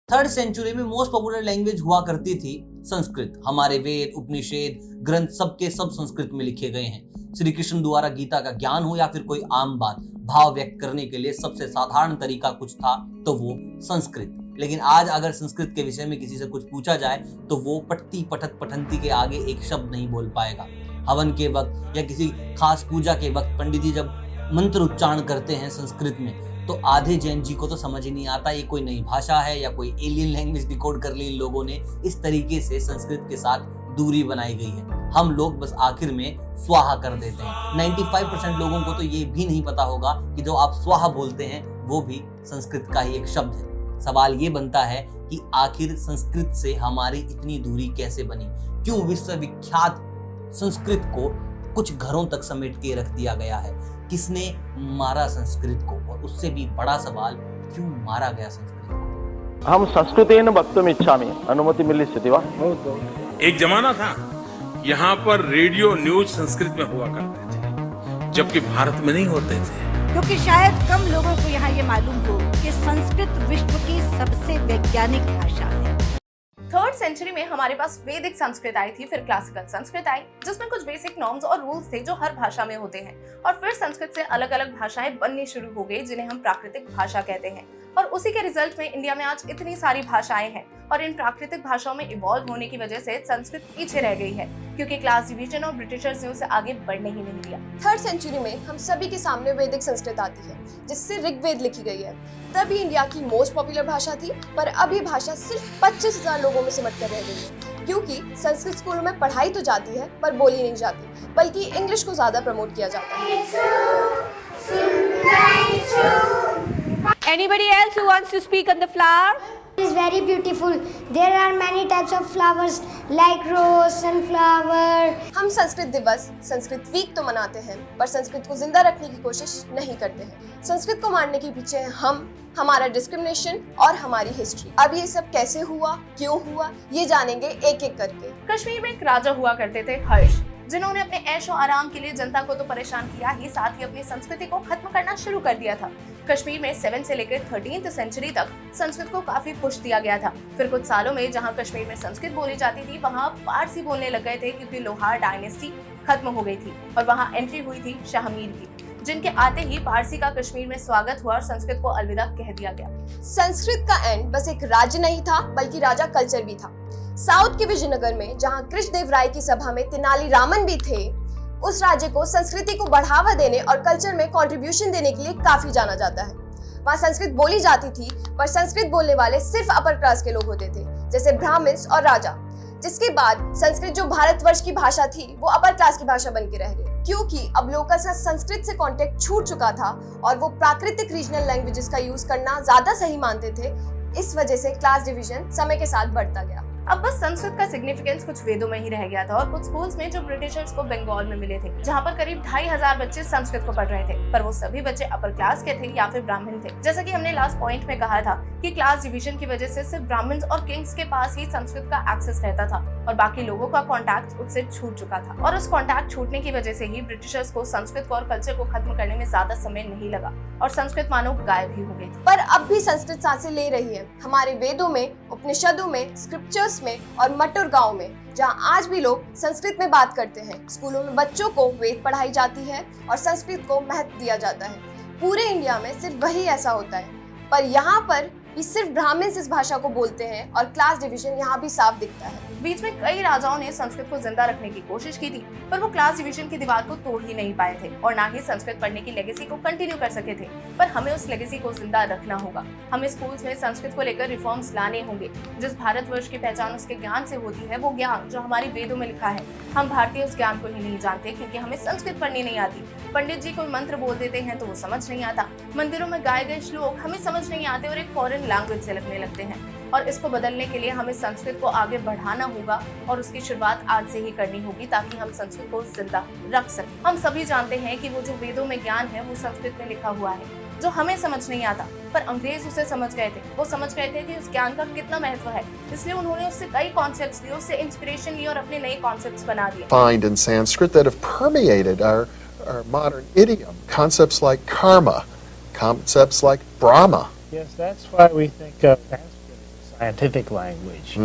3rd century में most popular language हुआ करती थी संस्कृत। हमारे वेद, उपनिषद, ग्रंथ सबके सब संस्कृत में लिखे गए हैं। श्री कृष्ण द्वारा गीता का ज्ञान हो या फिर कोई आम बात, भाव व्यक्त करने के लिए सबसे साधारण तरीका कुछ था तो वो संस्कृत। लेकिन आज अगर संस्कृत के विषय में किसी से कुछ पूछा जाए तो वो पट्टी पठत पठंती के आगे एक शब्द नहीं बोल पाएगा। हवन के वक्त या किसी खास पूजा के वक्त पंडित जी जब मंत्र उच्चारण करते हैं संस्कृत में तो आधे जैन जी को तो समझ ही नहीं आता ये कोई नई भाषा है या कोई एलियन लैंग्वेज डिकोड कर ली इन लोगों ने। इस तरीके से संस्कृत के साथ दूरी बनाई गई है। हम लोग बस आखिर में स्वाहा कर देते हैं। 95% लोगों को तो ये भी नहीं पता होगा कि जो आप स्वाहा बोलते हैं वो भी संस्कृत का ही एक शब्द है। सवाल ये बनता है कि आखिर संस्कृत से हमारी इतनी दूरी कैसे बनी? क्यों विश्वविख्यात संस्कृत को कुछ घरों तक समेट के रख दिया गया है? किसने मारा संस्कृत को? और उससे भी बड़ा सवाल, क्यों मारा गया संस्कृत को? हम संस्कृतेन वक्तुम इच्छामि, अनुमति मिली स्थिति वा? एक जमाना था यहाँ पर रेडियो न्यूज संस्कृत में हुआ करते थे, जबकि भारत में नहीं होते थे। क्योंकि शायद कम लोगों को यहाँ ये मालूम हो कि संस्कृत विश्व की सबसे वैज्ञानिक भाषा है। 3rd सेंचुरी में हमारे पास वैदिक संस्कृत आई थी, फिर क्लासिकल संस्कृत आई जिसमें कुछ बेसिक नॉर्म्स और रूल्स थे जो हर भाषा में होते हैं, और फिर संस्कृत से अलग अलग भाषाएं बननी शुरू हो गई जिन्हें हम प्राकृतिक भाषा कहते हैं। और उसी के रिजल्ट में इंडिया में आज इतनी सारी भाषाएं हैं, और इन प्राकृतिक भाषाओं में इवॉल्व होने की वजह से संस्कृत पीछे रह गई है क्योंकि क्लास डिवीजन और ब्रिटिशर्स ने उसे आगे बढ़ने ही नहीं दिया। 3rd सेंचुरी में हम सभी के सामने वैदिक संस्कृत आती है जिससे ऋग्वेद लिखी गई है। तब ही इंडिया की मोस्ट पॉपुलर भाषा थी, पर अब ये भाषा सिर्फ 25,000 लोगों में सिमट कर रह गई है क्योंकि संस्कृत स्कूलों में पढ़ाई तो जाती है पर बोली नहीं जाती, बल्कि इंग्लिश को ज्यादा प्रमोट किया जाता है। Anybody else who wants to speak on the flower? It is very beautiful. There are many types of flowers like rose, sunflower. हम संस्कृत दिवस, संस्कृत वीक तो मनाते हैं, पर संस्कृत को जिंदा रखने की कोशिश नहीं करते हैं। संस्कृत को मारने के पीछे हम, हमारा डिस्क्रिमिनेशन और हमारी हिस्ट्री। अब ये सब कैसे हुआ, क्यों हुआ, ये जानेंगे एक एक करके। कश्मीर में एक राजा हुआ करते थे हर्ष, जिन्होंने अपने ऐशो आराम के लिए जनता को तो परेशान किया ही, साथ ही अपनी संस्कृति को खत्म करना शुरू कर दिया था। कश्मीर में 7 से लेकर 13th सेंचुरी तक संस्कृत को काफी पुश दिया गया था। फिर कुछ सालों में जहां कश्मीर में संस्कृत बोली जाती थी वहां पारसी बोलने लग गए थे क्योंकि लोहार डायनेस्टी खत्म हो गई थी और वहां एंट्री हुई थी शाहमीर की, जिनके आते ही पारसी का कश्मीर में स्वागत हुआ और संस्कृत को अलविदा कह दिया गया। संस्कृत का एंड बस एक राज्य नहीं था बल्कि राजा कल्चर भी था। साउथ के विजयनगर में जहां कृष्णदेव राय की सभा में तेनाली रामन भी थे, उस राज्य को संस्कृति को बढ़ावा देने और कल्चर में कंट्रीब्यूशन देने के लिए काफी जाना जाता है। वहाँ संस्कृत बोली जाती थी, पर संस्कृत बोलने वाले सिर्फ अपर क्लास के लोग होते थे, जैसे ब्राह्मण्स और राजा। जिसके बाद संस्कृत जो भारतवर्ष की भाषा थी वो अपर क्लास की भाषा बन के रह गई, क्योंकि अब लोगों का संस्कृत से कांटेक्ट छूट चुका था और वो प्राकृतिक रीजनल लैंग्वेजेस का यूज करना ज्यादा सही मानते थे। इस वजह से क्लास डिवीजन समय के साथ बढ़ता गया। अब बस संस्कृत का सिग्निफिकेंस कुछ वेदों में ही रह गया था और कुछ स्कूल्स में जो ब्रिटिशर्स को बंगाल में मिले थे, जहाँ पर करीब 2,500 बच्चे संस्कृत को पढ़ रहे थे, पर वो सभी बच्चे अपर क्लास के थे या फिर ब्राह्मण थे। जैसा कि हमने लास्ट पॉइंट में कहा था कि क्लास डिवीजन की वजह से सिर्फ ब्राह्मण्स और किंग्स के पास ही संस्कृत का एक्सेस रहता था और बाकी लोगों का कॉन्टैक्ट उससे छूट चुका था। और उस कॉन्टैक्ट छूटने की वजह से ही ब्रिटिशर्स को संस्कृत को और कल्चर को खत्म करने में ज्यादा समय नहीं लगा और संस्कृत मानो गायब ही हो गई थी। पर अब भी संस्कृत सांसें ले रही है हमारे वेदों में, उपनिषदों में, स्क्रिप्चर्स में और मटुर गांव में, जहां आज भी लोग संस्कृत में बात करते हैं। स्कूलों में बच्चों को वेद पढ़ाई जाती है और संस्कृत को महत्व दिया जाता है। पूरे इंडिया में सिर्फ वही ऐसा होता है, पर यहाँ पर भी सिर्फ ब्राह्मण इस भाषा को बोलते हैं और क्लास डिवीजन यहाँ भी साफ दिखता है। बीच में कई राजाओं ने संस्कृत को जिंदा रखने की कोशिश की थी, पर वो क्लास डिवीजन की दीवार को तोड़ ही नहीं पाए थे और ना ही संस्कृत पढ़ने की लेगेसी को कंटिन्यू कर सके थे। पर हमें उस लेगेसी को जिंदा रखना होगा। हमें स्कूल्स में संस्कृत को लेकर रिफॉर्म्स लाने होंगे। जिस भारतवर्ष की पहचान उसके ज्ञान से होती है, वो ज्ञान जो हमारी वेदों में लिखा है, हम भारतीय उस ज्ञान को ही नहीं जानते क्योंकि हमें संस्कृत पढ़नी नहीं आती। पंडित जी कोई मंत्र बोल देते हैं तो वो समझ नहीं आता। मंदिरों में गाए गए श्लोक हमें समझ नहीं आते और एक फॉरेन लैंग्वेज से लगने लगते हैं। और इसको बदलने के लिए हमें संस्कृत को आगे बढ़ाना होगा और उसकी शुरुआत आज से ही करनी होगी ताकि हम संस्कृत को जिंदा रख सकें। हम सभी जानते हैं कि वो जो वेदों में ज्ञान है वो संस्कृत में लिखा हुआ है, जो हमें समझ नहीं आता, पर अंग्रेज उसे समझ गए थे। वो समझ गए थे कि उस ज्ञान का कितना महत्व है, इसलिए उन्होंने उससे कई कॉन्सेप्ट्स लिए, उससे इंस्पिरेशन ली और अपने नए कॉन्सेप्ट्स बना दिए। Find in Sanskrit that have permeated our modern idiom, concepts like karma, concepts like Brahma. Yes, that's why we think of Sanskrit as a scientific language.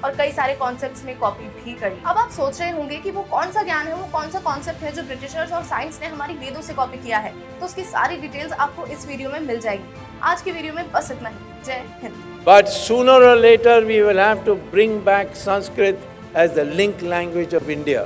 और कई सारे कॉन्सेप्ट्स में कॉपी भी कर ली। अब आप सोच रहे होंगे कि वो कौन सा ज्ञान है, वो कौन सा कॉन्सेप्ट है जो ब्रिटिशर्स और साइंस ने हमारी वेदों से कॉपी किया है। तो उसकी सारी डिटेल्स आपको इस वीडियो में मिल जाएगी। आज की वीडियो में बस इतना ही। जय Hind. But sooner or later we will have to bring back Sanskrit as the link language of India.